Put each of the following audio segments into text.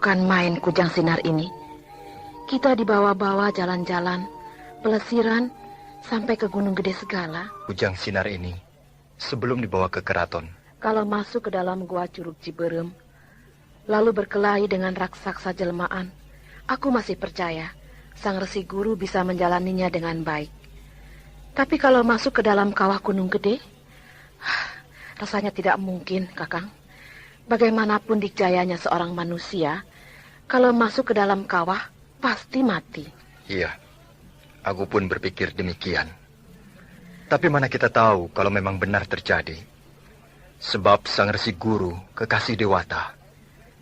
Bukan main Kujang Sinar ini. Kita dibawa-bawa jalan-jalan, pelesiran, sampai ke Gunung Gede segala. Kujang Sinar ini, sebelum dibawa ke keraton. Kalau masuk ke dalam gua Curug Ciberem, lalu berkelahi dengan raksasa jelmaan, aku masih percaya Sang Resi Guru bisa menjalaninya dengan baik. Tapi kalau masuk ke dalam kawah Gunung Gede, rasanya tidak mungkin, Kakang. Bagaimanapun dikjayanya seorang manusia, kalau masuk ke dalam kawah, pasti mati. Iya, aku pun berpikir demikian. Tapi mana kita tahu kalau memang benar terjadi. Sebab Sang Resi Guru, kekasih Dewata,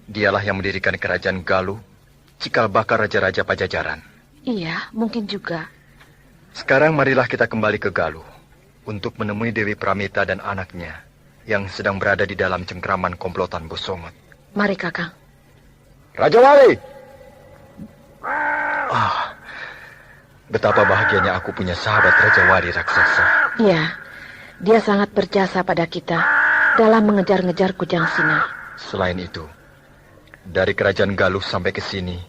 dialah yang mendirikan kerajaan Galuh, cikal bakal raja-raja Pajajaran. Iya, mungkin juga. Sekarang marilah kita kembali ke Galuh untuk menemui Dewi Pramita dan anaknya yang sedang berada di dalam cengkraman komplotan Bosongot. Mari, Kakang. Raja Wali! Betapa bahagianya aku punya sahabat Raja Wali raksasa. Iya, dia sangat berjasa pada kita dalam mengejar-ngejar Kujang Sinar. Selain itu, dari kerajaan Galuh sampai ke sini,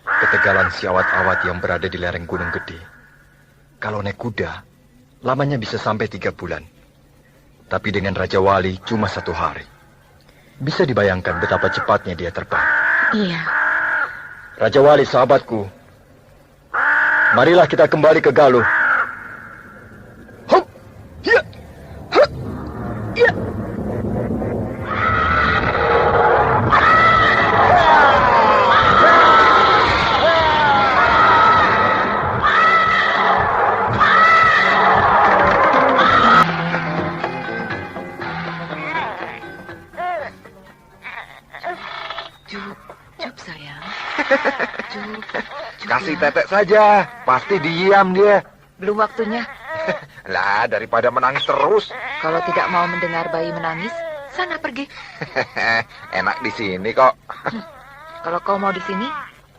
ketegalan si awat-awat yang berada di lereng Gunung Gede. Kalau naik kuda, lamanya bisa sampai 3 bulan. Tapi dengan Raja Wali cuma 1 hari. Bisa dibayangkan betapa cepatnya dia terbang. Iya. Raja Wali, sahabatku. Marilah kita kembali ke Galuh. Hup! Ya! Hup! Ya! Cup sayang. Cup. Kasih tetek saja, pasti diam dia. Belum waktunya. Lah, daripada menangis terus. Kalau tidak mau mendengar bayi menangis, sana pergi. Enak di sini kok. Kalau kau mau di sini,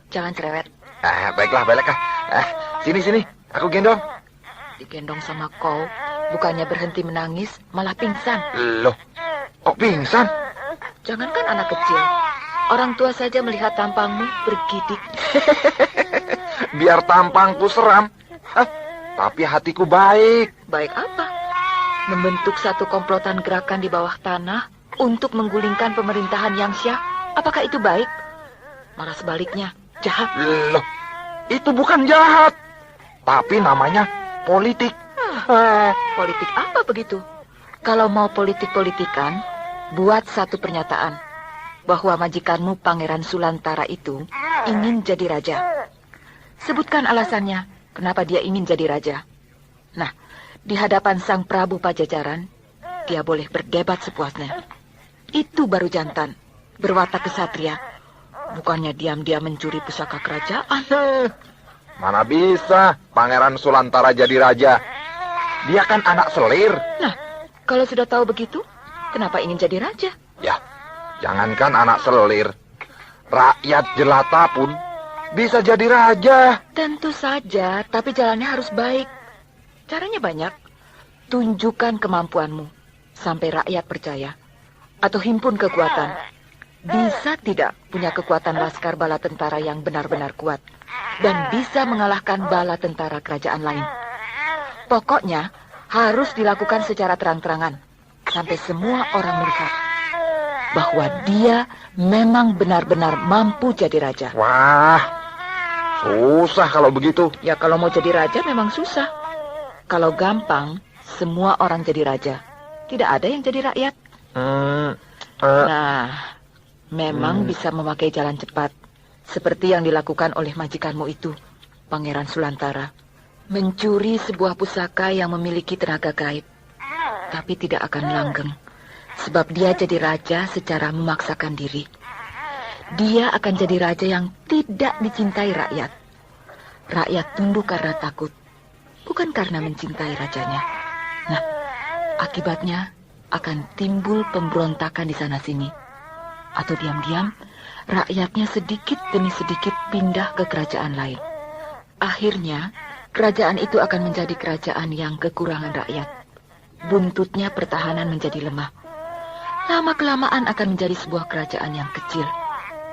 jangan cerewet. Baiklah. Sini, aku gendong. Digendong sama kau, bukannya berhenti menangis, malah pingsan. Loh, kok pingsan? Jangankan anak kecil, orang tua saja melihat tampangmu bergidik. Biar tampangku seram. Tapi hatiku baik. Baik apa? Membentuk satu komplotan gerakan di bawah tanah untuk menggulingkan pemerintahan yang syah. Apakah itu baik? Malah sebaliknya, jahat. Loh, itu bukan jahat. Tapi namanya politik. Politik apa begitu? Kalau mau politik-politikan, buat satu pernyataan bahwa majikanmu Pangeran Sulantara itu ingin jadi raja. Sebutkan alasannya kenapa dia ingin jadi raja. Nah, di hadapan Sang Prabu Pajajaran, dia boleh berdebat sepuasnya. Itu baru jantan, berwatak kesatria. Bukannya diam-diam mencuri pusaka kerajaan. Mana bisa Pangeran Sulantara jadi raja? Dia kan anak selir. Nah, kalau sudah tahu begitu, kenapa ingin jadi raja? Ya, jangankan anak selir, rakyat jelata pun bisa jadi raja. Tentu saja, tapi jalannya harus baik. Caranya banyak. Tunjukkan kemampuanmu sampai rakyat percaya. Atau himpun kekuatan. Bisa tidak punya kekuatan laskar bala tentara yang benar-benar kuat. Dan bisa mengalahkan bala tentara kerajaan lain. Pokoknya harus dilakukan secara terang-terangan. Sampai semua orang melihat bahwa dia memang benar-benar mampu jadi raja. Wah, susah kalau begitu. Ya kalau mau jadi raja memang susah. Kalau gampang, semua orang jadi raja. Tidak ada yang jadi rakyat. Nah, memang bisa memakai jalan cepat. Seperti yang dilakukan oleh majikanmu itu, Pangeran Sulantara. Mencuri sebuah pusaka yang memiliki tenaga gaib. Tapi tidak akan langgeng. Sebab dia jadi raja secara memaksakan diri. Dia akan jadi raja yang tidak dicintai rakyat. Rakyat tunduk karena takut. Bukan karena mencintai rajanya. Nah, akibatnya akan timbul pemberontakan di sana-sini. Atau diam-diam, rakyatnya sedikit demi sedikit pindah ke kerajaan lain. Akhirnya, kerajaan itu akan menjadi kerajaan yang kekurangan rakyat. Buntutnya pertahanan menjadi lemah. Lama-kelamaan akan menjadi sebuah kerajaan yang kecil.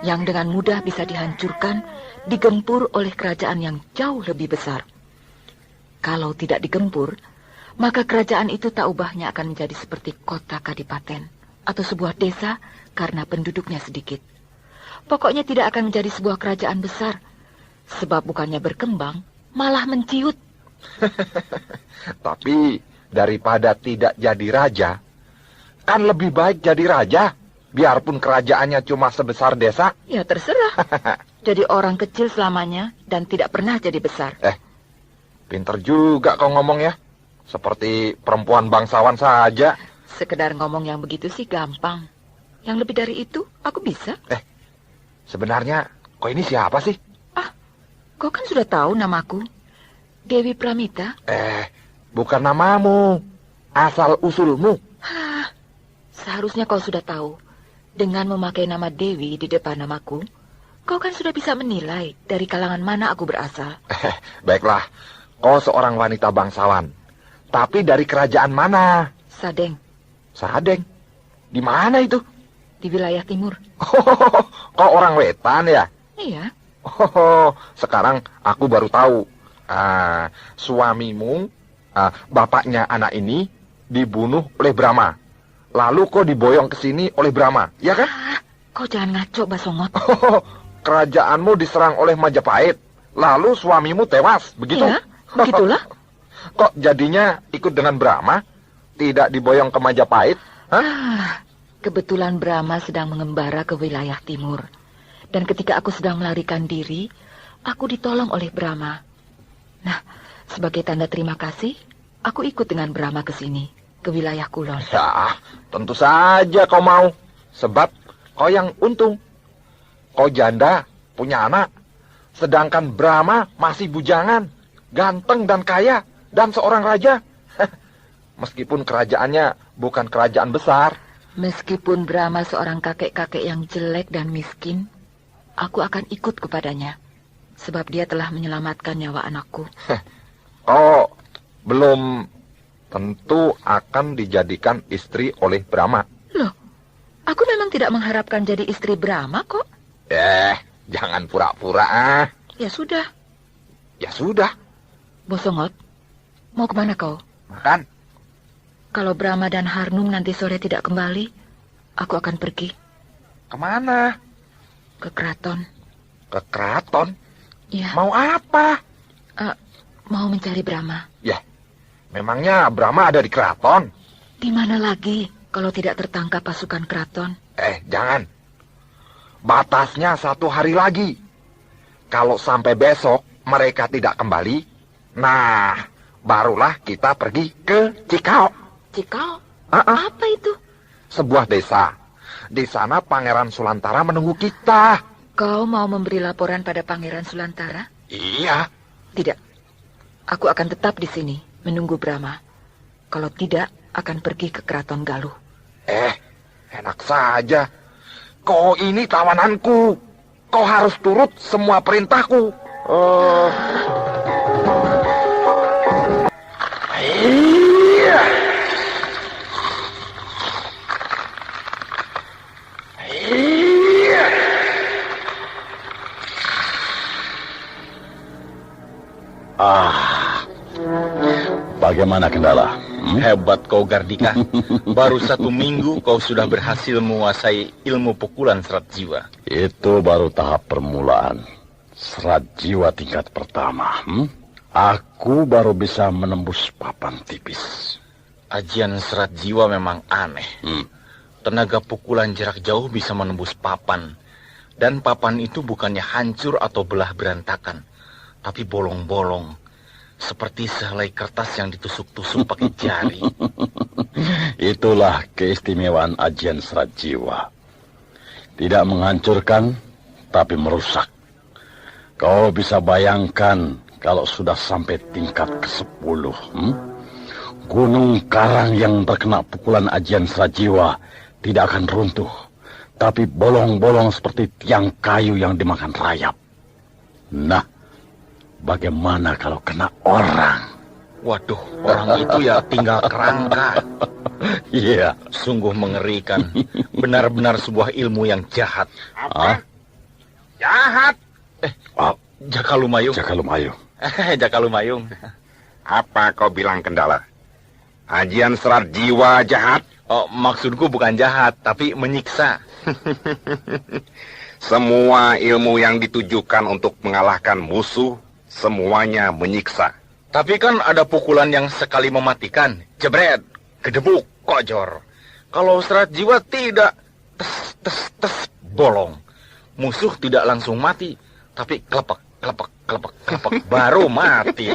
yang dengan mudah bisa dihancurkan, digempur oleh kerajaan yang jauh lebih besar. Kalau tidak digempur, maka kerajaan itu tak ubahnya akan menjadi seperti kota kadipaten atau sebuah desa karena penduduknya sedikit. Pokoknya tidak akan menjadi sebuah kerajaan besar, sebab bukannya berkembang, malah menciut. Tapi daripada tidak jadi raja, kan lebih baik jadi raja, biarpun kerajaannya cuma sebesar desa. Ya terserah. Jadi orang kecil selamanya dan tidak pernah jadi besar. Pinter juga kau ngomong ya. Seperti perempuan bangsawan saja. Sekedar ngomong yang begitu sih gampang. Yang lebih dari itu, aku bisa. Sebenarnya kau ini siapa sih? Kau kan sudah tahu namaku. Dewi Pramita. Bukan namamu. Asal usulmu. Seharusnya kau sudah tahu. Dengan memakai nama Dewi di depan namaku, kau kan sudah bisa menilai dari kalangan mana aku berasal. Baiklah, kau seorang wanita bangsawan. Tapi dari kerajaan mana? Sadeng. Sadeng? Di mana itu? Di wilayah timur. Kau orang Wetan ya? Iya. Sekarang aku baru tahu. Suamimu, bapaknya anak ini, dibunuh oleh Brahma. Lalu kau diboyong ke sini oleh Brahma, ya kan? Kau jangan ngaco, Basongot. Kerajaanmu diserang oleh Majapahit. Lalu suamimu tewas, begitu? Ya, begitulah. Kok jadinya ikut dengan Brahma? Tidak diboyong ke Majapahit? Kebetulan Brahma sedang mengembara ke wilayah timur. Dan ketika aku sedang melarikan diri, aku ditolong oleh Brahma. Nah, sebagai tanda terima kasih, aku ikut dengan Brahma ke sini, ke wilayah Kulon. Ya, tentu saja kau mau. Sebab kau yang untung. Kau janda, punya anak. Sedangkan Brahma masih bujangan, ganteng dan kaya, dan seorang raja. Meskipun kerajaannya bukan kerajaan besar. Meskipun Brahma seorang kakek-kakek yang jelek dan miskin, aku akan ikut kepadanya. Sebab dia telah menyelamatkan nyawa anakku. Kau belum tentu akan dijadikan istri oleh Brahma. Loh, aku memang tidak mengharapkan jadi istri Brahma kok. Jangan pura-pura. Ya sudah. Ya sudah. Bosongot, mau kemana kau? Makan. Kalau Brahma dan Harnum nanti sore tidak kembali, aku akan pergi. Kemana? Ke keraton. Ke keraton? Ya. Mau apa? Mau mencari Brahma. Ya, memangnya Brahma ada di keraton? Di mana lagi kalau tidak tertangkap pasukan keraton? Jangan. Batasnya 1 hari lagi. Kalau sampai besok mereka tidak kembali, nah, barulah kita pergi ke Cikau. Cikau? Apa itu? Sebuah desa. Di sana Pangeran Sulantara menunggu kita. Kau mau memberi laporan pada Pangeran Sulantara? Iya. Tidak. Aku akan tetap di sini, menunggu Brahma. Kalau tidak, akan pergi ke Keraton Galuh. Enak saja. Kau ini tawananku. Kau harus turut semua perintahku. Iya. Iya. Bagaimana Kendala? Hebat kau, Gardika. Baru 1 minggu kau sudah berhasil menguasai ilmu pukulan serat jiwa. Itu baru tahap permulaan. Serat jiwa tingkat pertama. Aku baru bisa menembus papan tipis. Ajian serat jiwa memang aneh. Tenaga pukulan jarak jauh bisa menembus papan. Dan papan itu bukannya hancur atau belah berantakan, tapi bolong-bolong. Seperti sehelai kertas yang ditusuk-tusuk pakai jari. Itulah keistimewaan ajian serat jiwa. Tidak menghancurkan, tapi merusak. Kau bisa bayangkan kalau sudah sampai tingkat ke-10. Gunung karang yang terkena pukulan ajian serat jiwa tidak akan runtuh, tapi bolong-bolong seperti tiang kayu yang dimakan rayap. Nah, bagaimana kalau kena orang? Waduh, orang itu ya tinggal kerangka. Iya. Sungguh mengerikan. Benar-benar sebuah ilmu yang jahat. Jahat. Jaka Lumayung. Jaka Lumayung. Jaka Lumayung. Apa kau bilang Kendala? Ajian Serat Jiwa jahat? Oh, maksudku bukan jahat, tapi menyiksa. Semua ilmu yang ditujukan untuk mengalahkan musuh, semuanya menyiksa. Tapi kan ada pukulan yang sekali mematikan. Jebret, gedebuk, kojor. Kalau serat jiwa tidak. Tes, tes, tes, bolong. Musuh tidak langsung mati, tapi kelepek, kelepek, kelepek, kelepek, baru mati.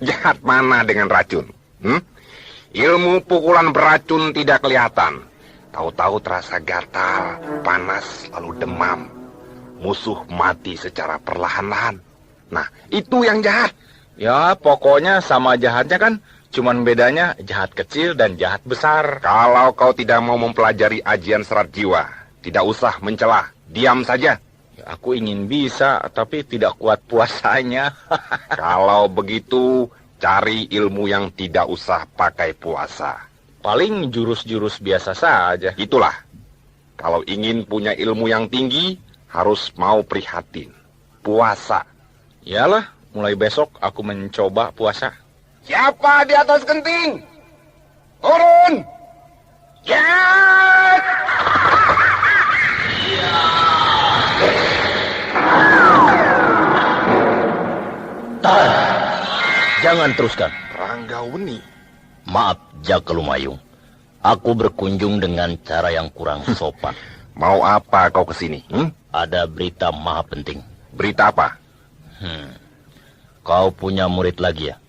Jahat mana dengan racun? Ilmu pukulan beracun tidak kelihatan. Tahu-tahu terasa gatal, panas, lalu demam. Musuh mati secara perlahan-lahan. Nah, itu yang jahat. Ya, pokoknya sama jahatnya kan. Cuman bedanya jahat kecil dan jahat besar. Kalau kau tidak mau mempelajari ajian serat jiwa, tidak usah mencelah, diam saja. Ya, aku ingin bisa, tapi tidak kuat puasanya. Kalau begitu, cari ilmu yang tidak usah pakai puasa. Paling jurus-jurus biasa saja. Itulah, kalau ingin punya ilmu yang tinggi, harus mau prihatin. Puasa. Yalah, mulai besok aku mencoba puasa. Siapa di atas genting? Turun! Ya! Tahan! Jangan teruskan. Ranggaweni. Maaf, Jaka Lumayung. Aku berkunjung dengan cara yang kurang sopan. Mau apa kau kesini? Ada berita maha penting. Berita apa? Kau punya murid lagi ya?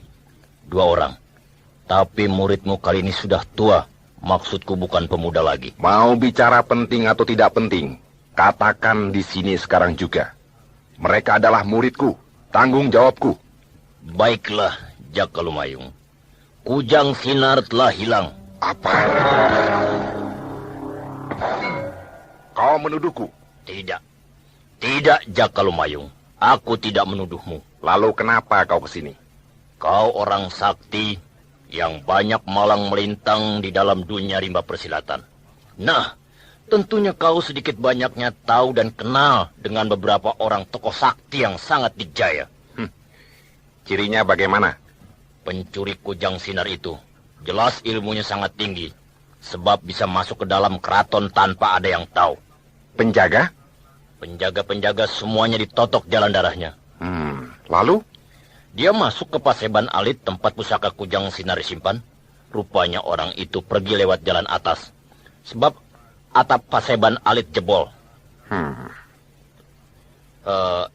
2 orang. Tapi muridmu kali ini sudah tua. Maksudku bukan pemuda lagi. Mau bicara penting atau tidak penting? Katakan di sini sekarang juga. Mereka adalah muridku. Tanggung jawabku. Baiklah, Jaka Lumayung. Kujang Sinar telah hilang. Apa? Kau menuduhku? Tidak. Tidak, Jaka Lumayung. Aku tidak menuduhmu. Lalu kenapa kau kesini? Kau orang sakti yang banyak malang melintang di dalam dunia rimba persilatan. Nah, tentunya kau sedikit banyaknya tahu dan kenal dengan beberapa orang tokoh sakti yang sangat dijaya. Cirinya bagaimana? Pencuri kujang sinar itu jelas ilmunya sangat tinggi, sebab bisa masuk ke dalam keraton tanpa ada yang tahu. Penjaga? Penjaga-penjaga semuanya ditotok jalan darahnya. Lalu? Dia masuk ke Paseban Alit tempat pusaka kujang sinar disimpan. Rupanya orang itu pergi lewat jalan atas, sebab atap Paseban Alit jebol.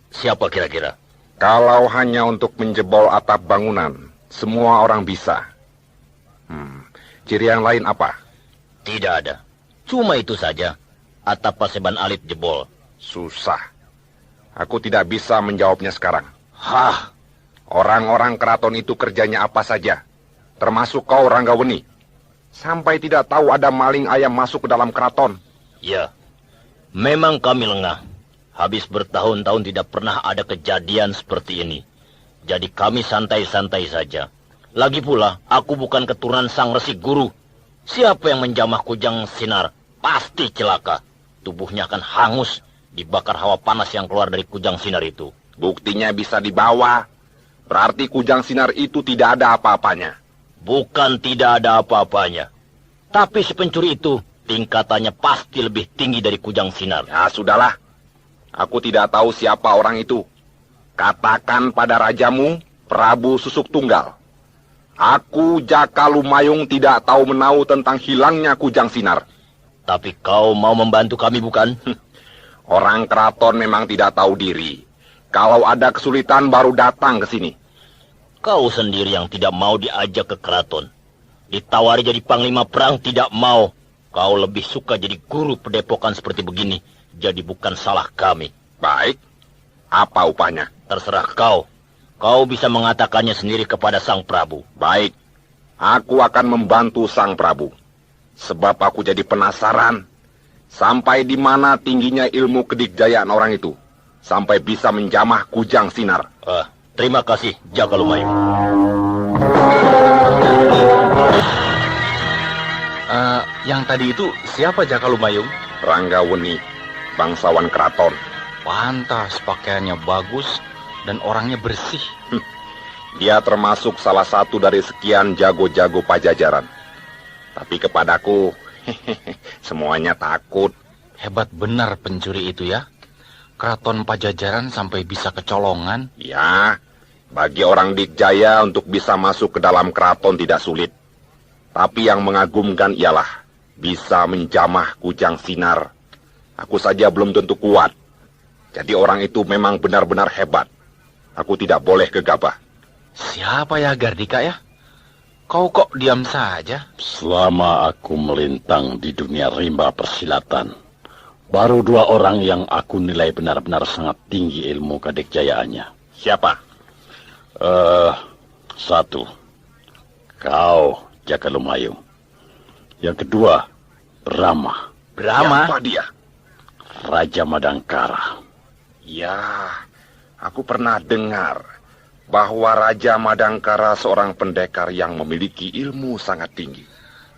Siapa kira-kira? Kalau hanya untuk menjebol atap bangunan, semua orang bisa. Ciri yang lain apa? Tidak ada. Cuma itu saja. Atap Paseban Alit jebol. Susah. Aku tidak bisa menjawabnya sekarang. Hah? Orang-orang keraton itu kerjanya apa saja, termasuk kau Ranggaweni. Sampai tidak tahu ada maling ayam masuk ke dalam keraton. Ya, memang kami lengah. Habis bertahun-tahun tidak pernah ada kejadian seperti ini. Jadi kami santai-santai saja. Lagi pula, aku bukan keturunan sang resi guru. Siapa yang menjamah kujang sinar, pasti celaka. Tubuhnya akan hangus, dibakar hawa panas yang keluar dari kujang sinar itu. Buktinya bisa dibawa. Berarti kujang sinar itu tidak ada apa-apanya. Bukan tidak ada apa-apanya. Tapi si pencuri itu, tingkatannya pasti lebih tinggi dari kujang sinar. Ya, sudahlah. Aku tidak tahu siapa orang itu. Katakan pada rajamu, Prabu Susuk Tunggal. Aku, Jaka Lumayung, tidak tahu menau tentang hilangnya kujang sinar. Tapi kau mau membantu kami, bukan? Orang keraton memang tidak tahu diri. Kalau ada kesulitan baru datang ke sini. Kau sendiri yang tidak mau diajak ke keraton. Ditawari jadi panglima perang tidak mau. Kau lebih suka jadi guru pedepokan seperti begini. Jadi bukan salah kami. Baik. Apa upahnya? Terserah kau. Kau bisa mengatakannya sendiri kepada Sang Prabu. Baik. Aku akan membantu Sang Prabu. Sebab aku jadi penasaran. Sampai di mana tingginya ilmu kedikjayaan orang itu. Sampai bisa menjamah kujang sinar. Terima kasih, Jaka Lumayung. Yang tadi itu siapa Jaka Lumayung? Ranggaweni, bangsawan keraton. Pantas, pakaiannya bagus dan orangnya bersih. Dia termasuk salah satu dari sekian jago-jago Pajajaran. Tapi kepadaku, semuanya takut. Hebat benar pencuri itu ya. Keraton Pajajaran sampai bisa kecolongan. Ya, bagi orang Dikjaya untuk bisa masuk ke dalam keraton tidak sulit. Tapi yang mengagumkan ialah bisa menjamah kujang sinar. Aku saja belum tentu kuat. Jadi orang itu memang benar-benar hebat. Aku tidak boleh gegabah. Siapa ya Gardika ya? Kau kok diam saja? Selama aku melintang di dunia rimba persilatan, baru 2 orang yang aku nilai benar-benar sangat tinggi ilmu kadikjayaannya. Siapa? 1. Kau, Jaka Lumayung. Yang kedua, Brahma. Brahma? Siapa dia? Raja Madangkara. Ya, aku pernah dengar bahwa Raja Madangkara seorang pendekar yang memiliki ilmu sangat tinggi.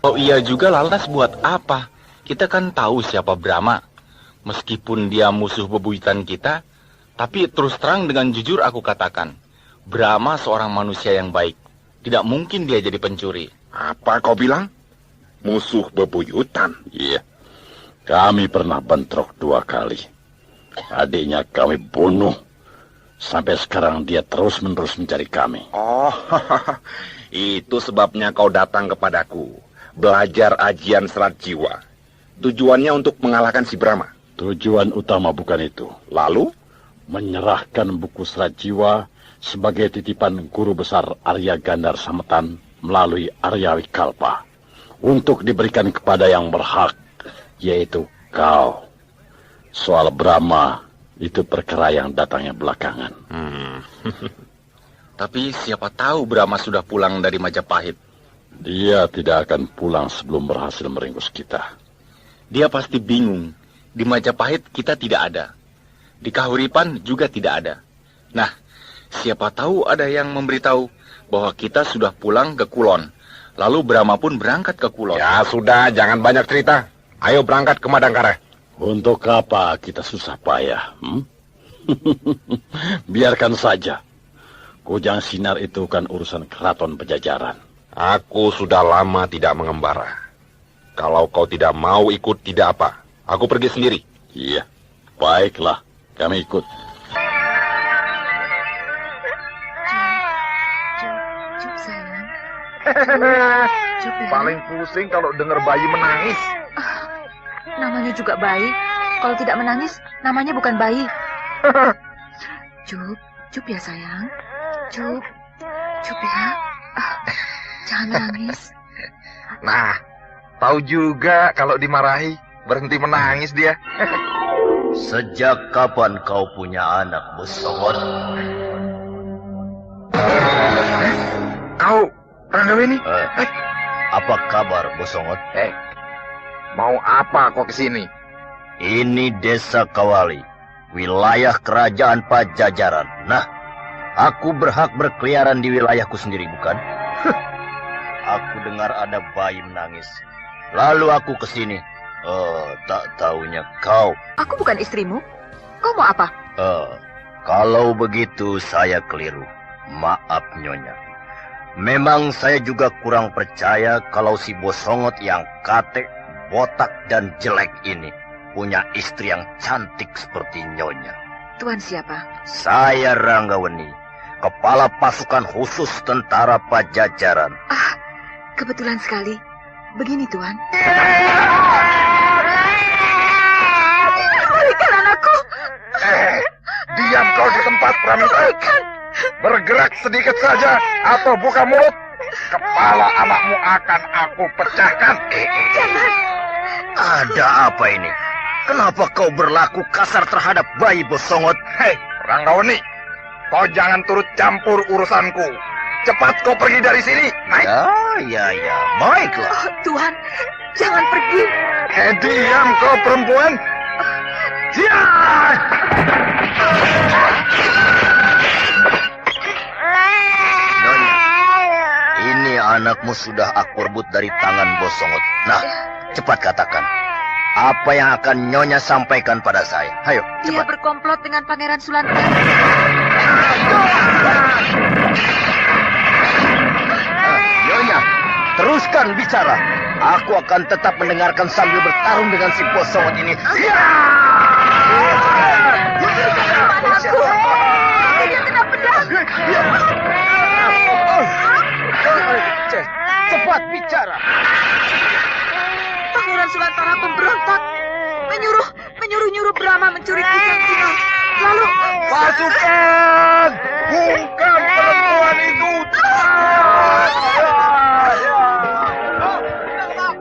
Oh iya juga, lantas buat apa? Kita kan tahu siapa Brahma. Meskipun dia musuh bebuyutan kita, tapi terus terang dengan jujur aku katakan, Brahma seorang manusia yang baik. Tidak mungkin dia jadi pencuri. Apa kau bilang? Musuh bebuyutan? Iya, kami pernah bentrok 2 kali. Adiknya kami bunuh. Sampai sekarang dia terus-menerus mencari kami. Oh, itu sebabnya kau datang kepadaku. Belajar ajian serat jiwa. Tujuannya untuk mengalahkan si Brahma. Tujuan utama bukan itu. Lalu? Menyerahkan buku serat jiwa sebagai titipan guru besar Arya Gandar Sametan melalui Arya Wikalpa. Untuk diberikan kepada yang berhak, yaitu kau. Soal Brahma, itu perkara yang datangnya belakangan. Tapi siapa tahu Brahma sudah pulang dari Majapahit. Dia tidak akan pulang sebelum berhasil meringkus kita. Dia pasti bingung. Di Majapahit kita tidak ada. Di Kahuripan juga tidak ada. Nah, siapa tahu ada yang memberitahu bahwa kita sudah pulang ke Kulon. Lalu Brahma pun berangkat ke Kulon. Ya sudah, jangan banyak cerita. Ayo berangkat ke Madangkara. Untuk apa kita susah payah? Biarkan saja. Kujang sinar itu kan urusan keraton Pajajaran. Aku sudah lama tidak mengembara. Kalau kau tidak mau ikut, tidak apa. Aku pergi sendiri. Iya, baiklah. Kami ikut. Cup sayang. Paling pusing kalau dengar bayi menangis. Namanya juga bayi. Kalau tidak menangis, namanya bukan bayi. Cup ya sayang. Cup ya. Jangan menangis. Nah, tahu juga kalau dimarahi, berhenti menangis dia. Sejak kapan kau punya anak, Bosongot? Kau, Ranggaweni? Apa kabar, Bosongot? Mau apa kau kesini? Ini desa Kawali, wilayah kerajaan Pajajaran. Nah, aku berhak berkeliaran di wilayahku sendiri, bukan? Aku dengar ada bayi menangis. Lalu aku kesini. Tak taunya kau. Aku bukan istrimu. Kau mau apa? Kalau begitu saya keliru. Maaf, Nyonya. Memang saya juga kurang percaya kalau si Bosongot yang kate, botak dan jelek ini punya istri yang cantik seperti Nyonya. Tuan siapa? Saya Ranggaweni, kepala pasukan khusus tentara Pajajaran. Kebetulan sekali. Begini, Tuan. Berikan anakku. Diam kau di tempat, Pramita. Bergerak sedikit saja atau buka mulut. Kepala anakmu akan aku pecahkan. Jangan. Ada apa ini? Kenapa kau berlaku kasar terhadap bayi, Bosongot? Hei, Ranggaweni, kau jangan turut campur urusanku. Cepat kau pergi dari sini. Naik. Ya, baiklah. Tuhan, jangan pergi. Diam kau perempuan. Diam. Nyonya, ini anakmu sudah aku rebut dari tangan Bosongot. Nah, cepat katakan, Apa yang akan Nyonya sampaikan pada saya? Ayo, Dia cepat. berkomplot dengan Pangeran Sulantara. Nyonya, teruskan bicara. Aku akan tetap mendengarkan sambil bertarung dengan si Bosongot ini. Cepat bicara. Pangeran Sulantara pemberontak. Menyuruh Brahma mencuri kujang sinar. Lalu Pasukan! Bungkam perempuan itu!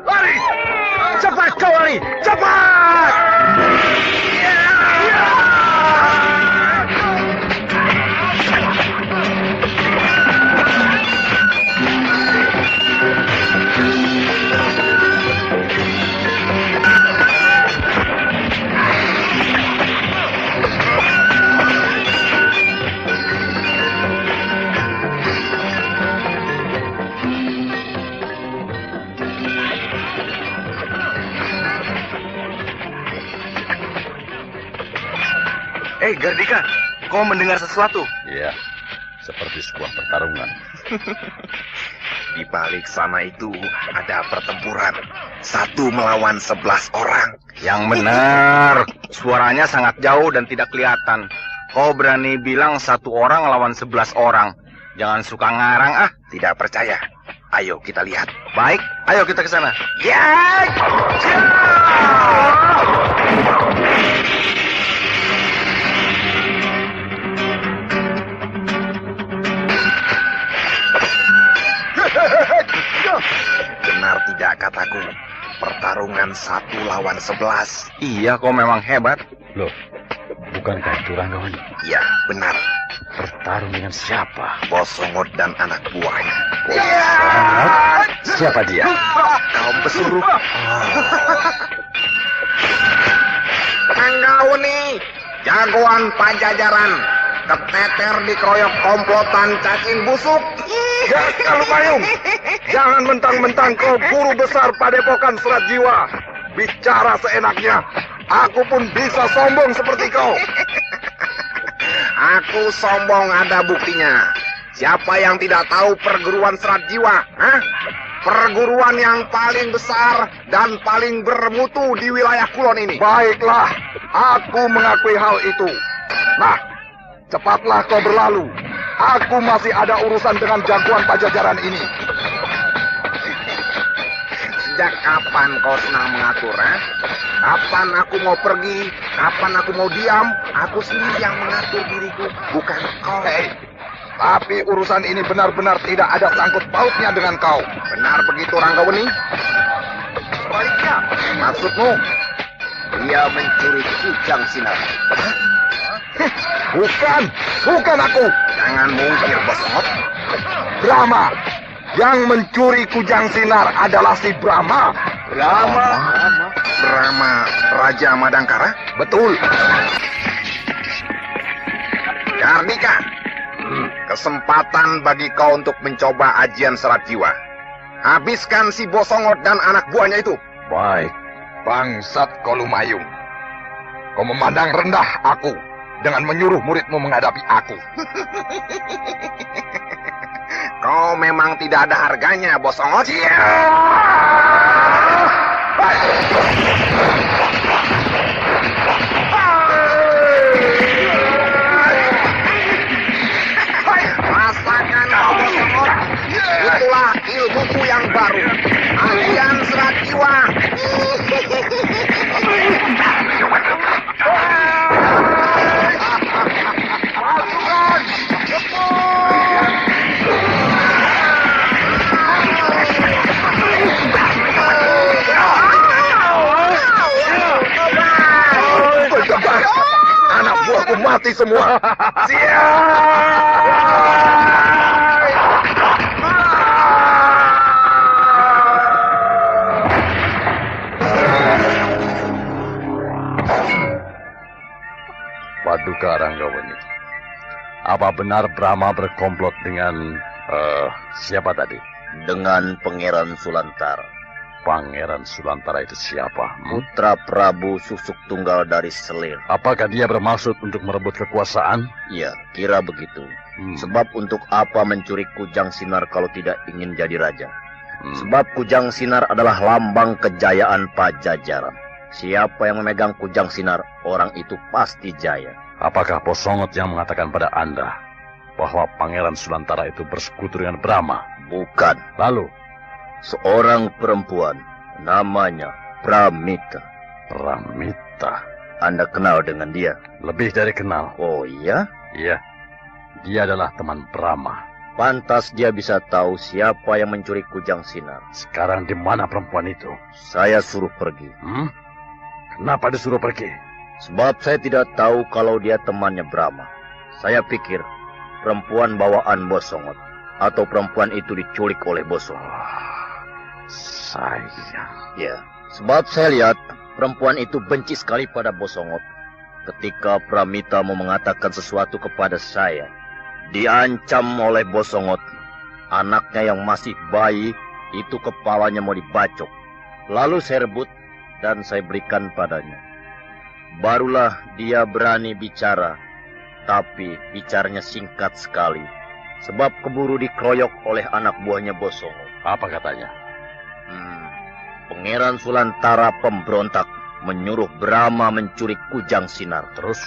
Lari! Cepat kau lari! Cepat! Gardika, kau mendengar sesuatu? Iya, seperti sebuah pertarungan. Di balik sana itu ada pertempuran. 1 melawan 11 orang. Yang benar, suaranya sangat jauh dan tidak kelihatan. Kau berani bilang 1 orang lawan 11 orang. Jangan suka ngarang ah. Tidak percaya? Ayo kita lihat. Baik, ayo kita ke sana. Ya! Benar tidak kataku? Pertarungan 1 lawan 11. Iya, kau memang hebat. Loh, bukankah itu Ranggawani? Ya, benar. Bertarung dengan siapa? Bosongot dan anak buahnya. Siapa dia? Kaum pesuruh. Ranggawani, jagoan Pajajaran, keteter dikeroyok komplotan cacing busuk. Ya, Kalupayung, jangan mentang-mentang kau guru besar Padepokan Serat Jiwa. Bicara seenaknya, aku pun bisa sombong seperti kau. Aku sombong ada buktinya. Siapa yang tidak tahu perguruan Serat Jiwa? Hah? Perguruan yang paling besar dan paling bermutu di wilayah Kulon ini. Baiklah, aku mengakui hal itu. Nah, cepatlah kau berlalu. Aku masih ada urusan dengan jagoan Pajajaran ini. Sejak kapan kau senang mengatur, ha? Kapan aku mau pergi, kapan aku mau diam, aku sendiri yang mengatur diriku, bukan kau. Tapi urusan ini benar-benar tidak ada sangkut pautnya dengan kau. Benar begitu, Ranggawani? Sebaliknya, maksudmu? Dia mencuri kujang sinar. Bukan aku. Jangan mungkir, Bosongot. Brahma. Yang mencuri kujang sinar adalah si Brahma. Brahma, Raja Madangkara? Betul. Gardika, kesempatan bagi kau untuk mencoba ajian Serat Jiwa. Habiskan si Bosongot dan anak buahnya itu. Baik. Bangsat Kolumayung. Kau memandang rendah aku dengan menyuruh muridmu menghadapi aku. Kau memang tidak ada harganya, Bosongot. Rasakan kau, Bosongot. Itulah ilmuku yang baru. Ajian Serat Jiwa. Anak buahku mati semua. Paduka Ranggawani. Apa benar Brahma berkomplot dengan siapa tadi? Dengan Pangeran Sulantara. Pangeran Sulantara itu siapa? Putra Prabu Susuk Tunggal dari Selir. Apakah dia bermaksud untuk merebut kekuasaan? Ya, kira begitu. Sebab untuk apa mencuri kujang sinar kalau tidak ingin jadi raja? Sebab kujang sinar adalah lambang kejayaan Pajajaran. Siapa yang memegang kujang sinar, orang itu pasti jaya. Apakah Bosongot yang mengatakan pada Anda bahwa Pangeran Sulantara itu bersekutu dengan Brahma? Bukan. Lalu? Seorang perempuan, namanya Pramita. Pramita? Anda kenal dengan dia? Lebih dari kenal. Oh iya? Iya, dia adalah teman Brahma. Pantas dia bisa tahu siapa yang mencuri kujang sinar. Sekarang di mana perempuan itu? Saya suruh pergi. Kenapa disuruh pergi? Sebab saya tidak tahu kalau dia temannya Brahma. Saya pikir perempuan bawaan Bosongot atau perempuan itu diculik oleh Bosongot. Ya, sebab saya lihat perempuan itu benci sekali pada Bosongot. Ketika Pramita mau mengatakan sesuatu kepada saya, diancam oleh Bosongot. Anaknya yang masih bayi itu kepalanya mau dibacok. Lalu saya rebut dan saya berikan padanya. Barulah dia berani bicara, tapi bicaranya singkat sekali. Sebab keburu dikeroyok oleh anak buahnya Bosongot. Apa katanya? Pangeran Sulantara pemberontak menyuruh Brahma mencuri kujang sinar. Terus?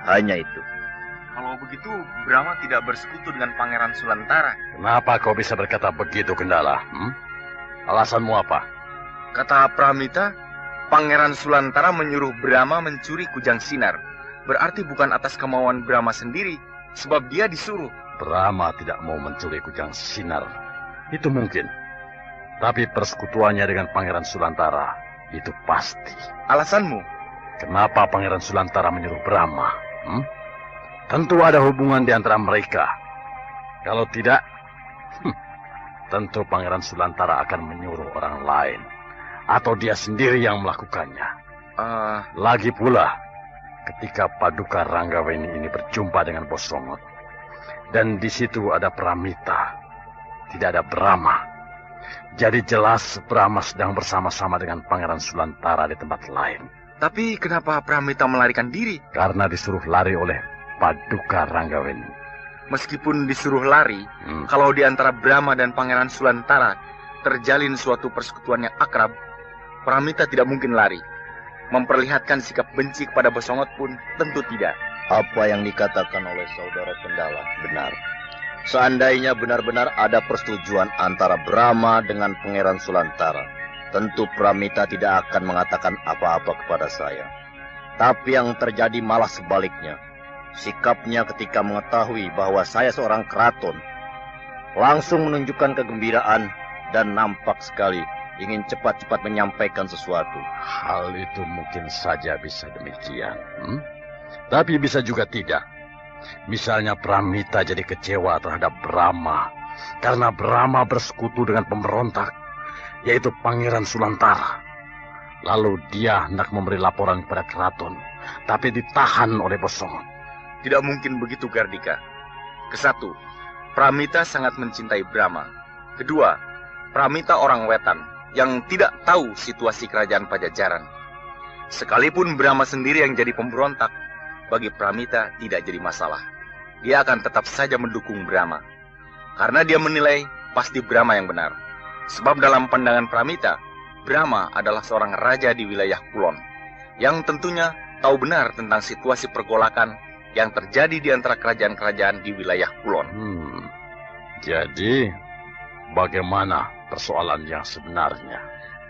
Hanya itu. Kalau begitu, Brahma tidak bersekutu dengan Pangeran Sulantara. Kenapa kau bisa berkata begitu, Kendala? Alasanmu apa? Kata Pramita, Pangeran Sulantara menyuruh Brahma mencuri kujang sinar. Berarti bukan atas kemauan Brahma sendiri, sebab dia disuruh. Brahma tidak mau mencuri kujang sinar. Itu mungkin. Tapi persekutuannya dengan Pangeran Sulantara, itu pasti. Alasanmu? Kenapa Pangeran Sulantara menyuruh Brahma? Tentu ada hubungan di antara mereka. Kalau tidak, tentu Pangeran Sulantara akan menyuruh orang lain. Atau dia sendiri yang melakukannya. Lagi pula, ketika Paduka Ranggaweni ini berjumpa dengan Bosongot, dan di situ ada Pramita, tidak ada Brahma. Jadi jelas Brahma sedang bersama-sama dengan Pangeran Sulantara di tempat lain. Tapi kenapa Pramita melarikan diri? Karena disuruh lari oleh Paduka Ranggaweni. Meskipun disuruh lari, kalau di antara Brahma dan Pangeran Sulantara terjalin suatu persekutuan yang akrab, Pramita tidak mungkin lari. Memperlihatkan sikap benci kepada Bosongot pun tentu tidak. Apa yang dikatakan oleh saudara Kendala benar. Seandainya benar-benar ada persetujuan antara Brahma dengan Pangeran Sulantara, tentu Pramita tidak akan mengatakan apa-apa kepada saya. Tapi yang terjadi malah sebaliknya. Sikapnya ketika mengetahui bahwa saya seorang keraton, langsung menunjukkan kegembiraan dan nampak sekali ingin cepat-cepat menyampaikan sesuatu. Hal itu mungkin saja bisa demikian. Tapi bisa juga tidak. Misalnya Pramita jadi kecewa terhadap Brahma karena Brahma bersekutu dengan pemberontak, yaitu Pangeran Sulantara. Lalu dia hendak memberi laporan kepada keraton, tapi ditahan oleh Bosongot. Tidak mungkin begitu, Gardika. Kesatu, Pramita sangat mencintai Brahma. Kedua, Pramita orang wetan yang tidak tahu situasi kerajaan Pajajaran. Sekalipun Brahma sendiri yang jadi pemberontak, bagi Pramita tidak jadi masalah. Dia akan tetap saja mendukung Brahma. Karena dia menilai pasti Brahma yang benar. Sebab dalam pandangan Pramita, Brahma adalah seorang raja di wilayah Kulon, yang tentunya tahu benar tentang situasi pergolakan yang terjadi di antara kerajaan-kerajaan di wilayah Kulon. Jadi, bagaimana persoalan yang sebenarnya?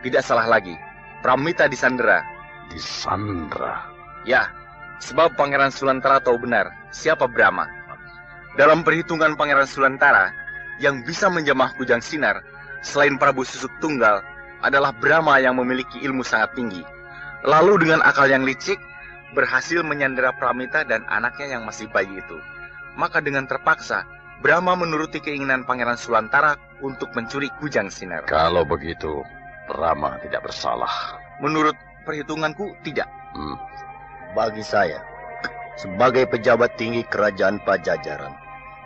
Tidak salah lagi, Pramita disandera. Disandera? Ya, sebab Pangeran Sulantara tahu benar siapa Brahma. Dalam perhitungan Pangeran Sulantara, yang bisa menjamah kujang sinar selain Prabu Susuk Tunggal adalah Brahma yang memiliki ilmu sangat tinggi. Lalu dengan akal yang licik, berhasil menyandera Pramita dan anaknya yang masih bayi itu. Maka dengan terpaksa, Brahma menuruti keinginan Pangeran Sulantara untuk mencuri kujang sinar. Kalau begitu, Brahma tidak bersalah. Menurut perhitunganku, tidak. Bagi saya, sebagai pejabat tinggi kerajaan Pajajaran,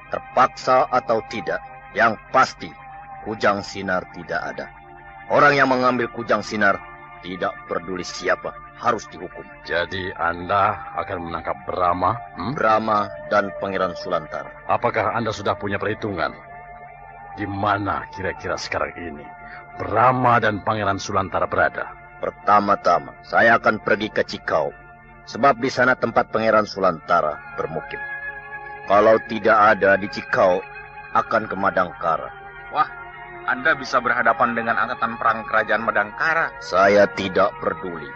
terpaksa atau tidak, yang pasti kujang sinar tidak ada. Orang yang mengambil kujang sinar, tidak peduli siapa, harus dihukum. Jadi Anda akan menangkap Brahma? Brahma dan Pangeran Sulantara. Apakah Anda sudah punya perhitungan? Di mana kira-kira sekarang ini Brahma dan Pangeran Sulantara berada? Pertama-tama, saya akan pergi ke Cikau, sebab di sana tempat Pangeran Sulantara bermukim. Kalau tidak ada di Cikau, akan ke Madangkara. Wah, Anda bisa berhadapan dengan angkatan perang kerajaan Madangkara. Saya tidak peduli.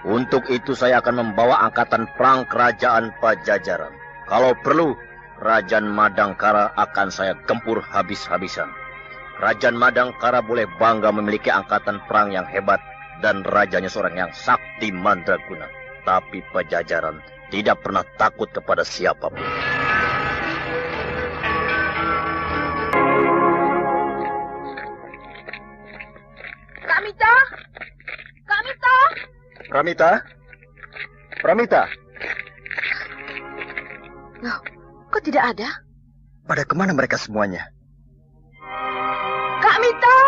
Untuk itu saya akan membawa angkatan perang kerajaan Pajajaran. Kalau perlu, Kerajaan Madangkara akan saya gempur habis-habisan. Kerajaan Madangkara boleh bangga memiliki angkatan perang yang hebat dan rajanya seorang yang sakti mandraguna. Tapi Pajajaran tidak pernah takut kepada siapapun. Pramita! Pramita! Pramita? Pramita? Loh, kok tidak ada? Pada kemana mereka semuanya? Kak Mita!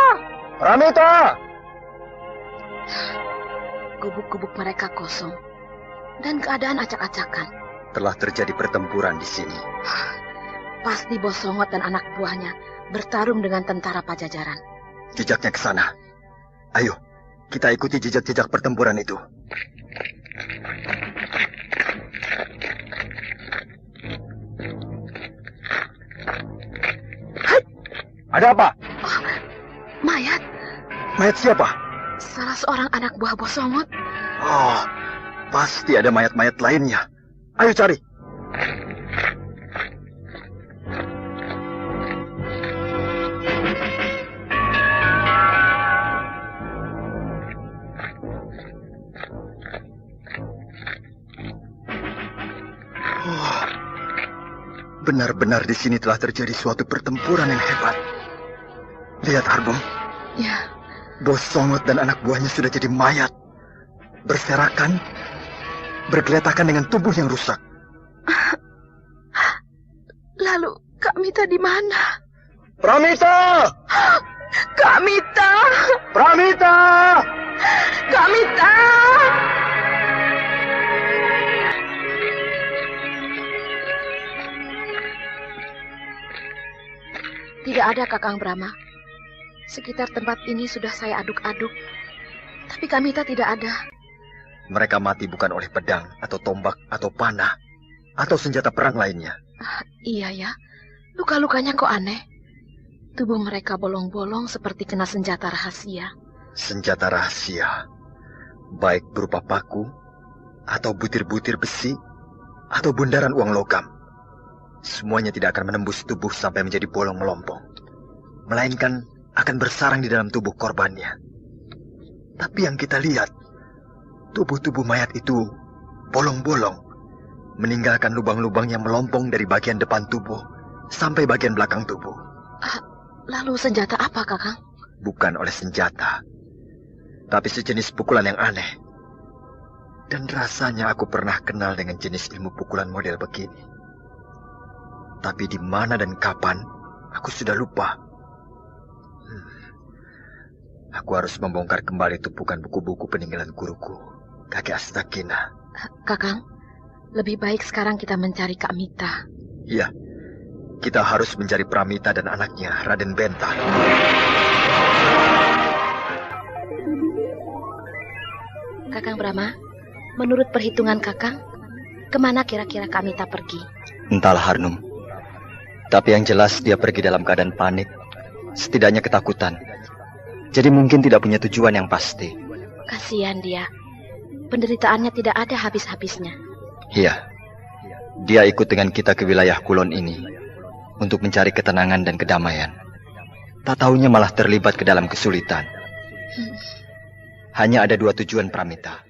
Pramita! Gubuk-gubuk mereka kosong. Dan keadaan acak-acakan. Telah terjadi pertempuran di sini. Pasti Bos Songot dan anak buahnya bertarung dengan tentara Pajajaran. Jejaknya ke sana. Ayo, kita ikuti jejak-jejak pertempuran itu. Ada apa? Oh, mayat. Mayat siapa? Salah seorang anak buah Bos Songot. Oh, pasti ada mayat-mayat lainnya. Ayo cari. Oh, benar-benar di sini telah terjadi suatu pertempuran yang hebat. Lihat, Arbong. Ya, Bos Songot dan anak buahnya sudah jadi mayat. Berserakan, bergeletakan dengan tubuh yang rusak. lalu Kak Mita di mana? Pramita! Kak Mita! Pramita! Kak Mita! Tidak ada Kakang Brahma. Sekitar tempat ini sudah saya aduk-aduk. Tapi Kak Mita tidak ada. Mereka mati bukan oleh pedang, atau tombak, atau panah, atau senjata perang lainnya. Iya ya, luka-lukanya kok aneh. Tubuh mereka bolong-bolong seperti kena senjata rahasia. Senjata rahasia, baik berupa paku, atau butir-butir besi, atau bundaran uang logam. Semuanya tidak akan menembus tubuh sampai menjadi bolong melompong, melainkan akan bersarang di dalam tubuh korbannya. Tapi yang kita lihat, tubuh-tubuh mayat itu bolong-bolong, meninggalkan lubang-lubang yang melompong dari bagian depan tubuh sampai bagian belakang tubuh. Lalu senjata apa, Kakang? Bukan oleh senjata, tapi sejenis pukulan yang aneh. Dan rasanya aku pernah kenal dengan jenis ilmu pukulan model begini. Tapi di mana dan kapan, aku sudah lupa. Aku harus membongkar kembali tumpukan buku-buku peninggalan guruku, Kakek Astakina. Kakang, lebih baik sekarang kita mencari Kak Mita. Iya, kita harus mencari Pramita dan anaknya, Raden Bentan. Kakang Brahma, menurut perhitungan Kakang, kemana kira-kira Kak Mita pergi? Entahlah, Harnum. Tapi yang jelas dia pergi dalam keadaan panik, setidaknya ketakutan. Jadi mungkin tidak punya tujuan yang pasti. Kasihan dia. Penderitaannya tidak ada habis-habisnya. Iya. Dia ikut dengan kita ke wilayah Kulon ini untuk mencari ketenangan dan kedamaian. Tak taunya malah terlibat ke dalam kesulitan. Hanya ada dua tujuan Pramita.